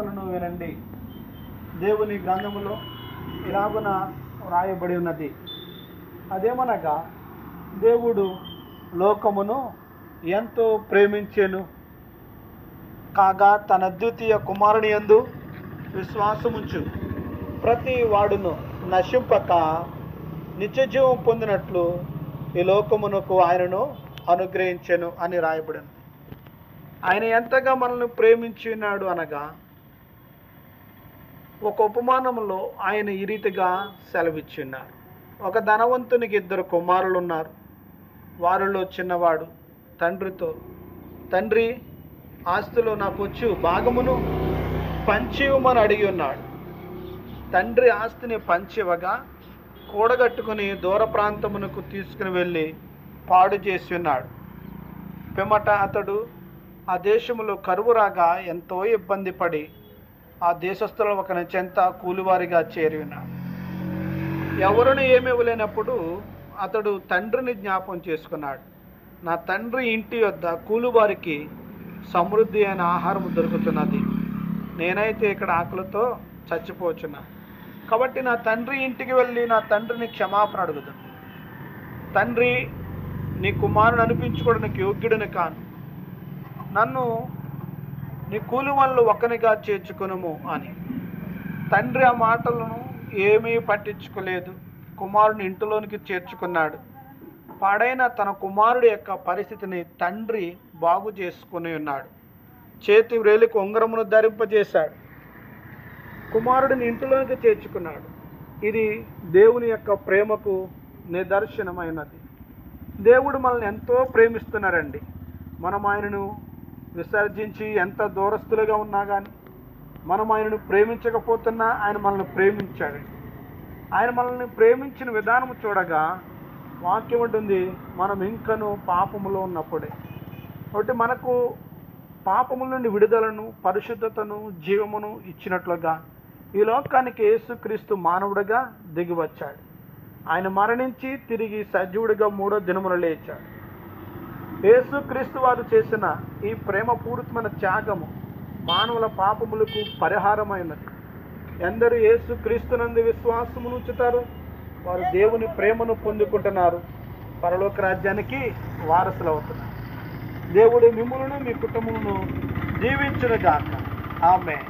మాటలను వినండి. దేవుని గ్రంథములో ఇలాగున వ్రాయబడి ఉన్నది. అదేమనగా, దేవుడు లోకమును ఎంతో ప్రేమించెను, కాగా తన అద్వితీయ కుమారుని యందు విశ్వాసముంచు ప్రతి వాడును నశింపక నిత్యజీవం పొందినట్లు ఈ లోకమునకు ఆయనను అనుగ్రహించెను అని రాయబడింది. ఆయన ఎంతగా మనల్ని ప్రేమించి ఉన్నాడు అనగా, ఒక ఉపమానంలో ఆయన ఈ రీతిగా సెలవిచ్చి ఉన్నారు. ఒక ధనవంతునికి 2 కుమారులు ఉన్నారు. వారిలో చిన్నవాడు తండ్రితో, తండ్రి, ఆస్తిలో నాకు వచ్చు భాగమును పంచివ్వమని అడిగి ఉన్నాడు. తండ్రి ఆస్తిని పంచివ్వగా కూడగట్టుకుని దూర ప్రాంతమునకు తీసుకుని వెళ్ళి పాడు చేసి ఉన్నాడు. పిమ్మట అతడు ఆ దేశంలో కరువు రాగా ఎంతో ఇబ్బంది పడి ఆ దేశస్థుల ఒకని చెంత కూలివారిగా చేరి ఉన్నాడు. ఎవరును ఏమి ఇవ్వలేనప్పుడు అతడు తండ్రిని జ్ఞాపం చేసుకున్నాడు. నా తండ్రి ఇంటి వద్ద కూలివారికి సమృద్ధి అయిన ఆహారం దొరుకుతున్నది, నేనైతే ఇక్కడ ఆకలితో చచ్చిపోచున్నా. కాబట్టి నా తండ్రి ఇంటికి వెళ్ళి నా తండ్రిని క్షమాపణ అడుగుతాను. తండ్రి, నీ కుమారుని అనిపించుకోవడానికి యోగ్యుడిని కాను, నన్ను నీ కూలి వాళ్ళు ఒకనిగా చేర్చుకొనుము అని. తండ్రి ఆ మాటలను ఏమీ పట్టించుకోలేదు. కుమారుని ఇంటిలోనికి చేర్చుకున్నాడు. పాడైన తన కుమారుడి యొక్క పరిస్థితిని తండ్రి బాగు చేసుకుని ఉన్నాడు. చేతి వ్రేలికి ఉంగరమును ధరింపజేశాడు. కుమారుడిని ఇంటిలోనికి చేర్చుకున్నాడు. ఇది దేవుని యొక్క ప్రేమకు నిదర్శనమైనది. దేవుడు మనల్ని ఎంతో ప్రేమిస్తున్నారండి. మనం ఆయనను విసర్జించి ఎంత దూరస్తులుగా ఉన్నా కానీ, మనం ఆయనను ప్రేమించకపోతున్నా ఆయన మనల్ని ప్రేమించాడు. ఆయన మనల్ని ప్రేమించిన విధానం చూడగా వాక్యం ఉంటుంది, మనం ఇంకను పాపములో ఉన్నప్పుడే. కాబట్టి మనకు పాపముల నుండి విడుదలను, పరిశుద్ధతను, జీవమును ఇచ్చినట్లుగా ఈ లోకానికి యేసుక్రీస్తు మానవుడిగా దిగివచ్చాడు. ఆయన మరణించి తిరిగి సజీవుడిగా 3వ దినమున లేచాడు. యేసుక్రీస్తు వారు చేసిన ఈ ప్రేమపూరితమైన త్యాగము మానవుల పాపములకు పరిహారమైనది. ఎందరు యేసుక్రీస్తునందు విశ్వాసమును ఉంచుతారో వారు దేవుని ప్రేమను పొందుకుంటున్నారు, పరలోక రాజ్యానికి వారసులు అవుతున్నారు. దేవుడు మిమ్ములను మీ కుటుంబమును దీవించునుగాక. ఆమేన్.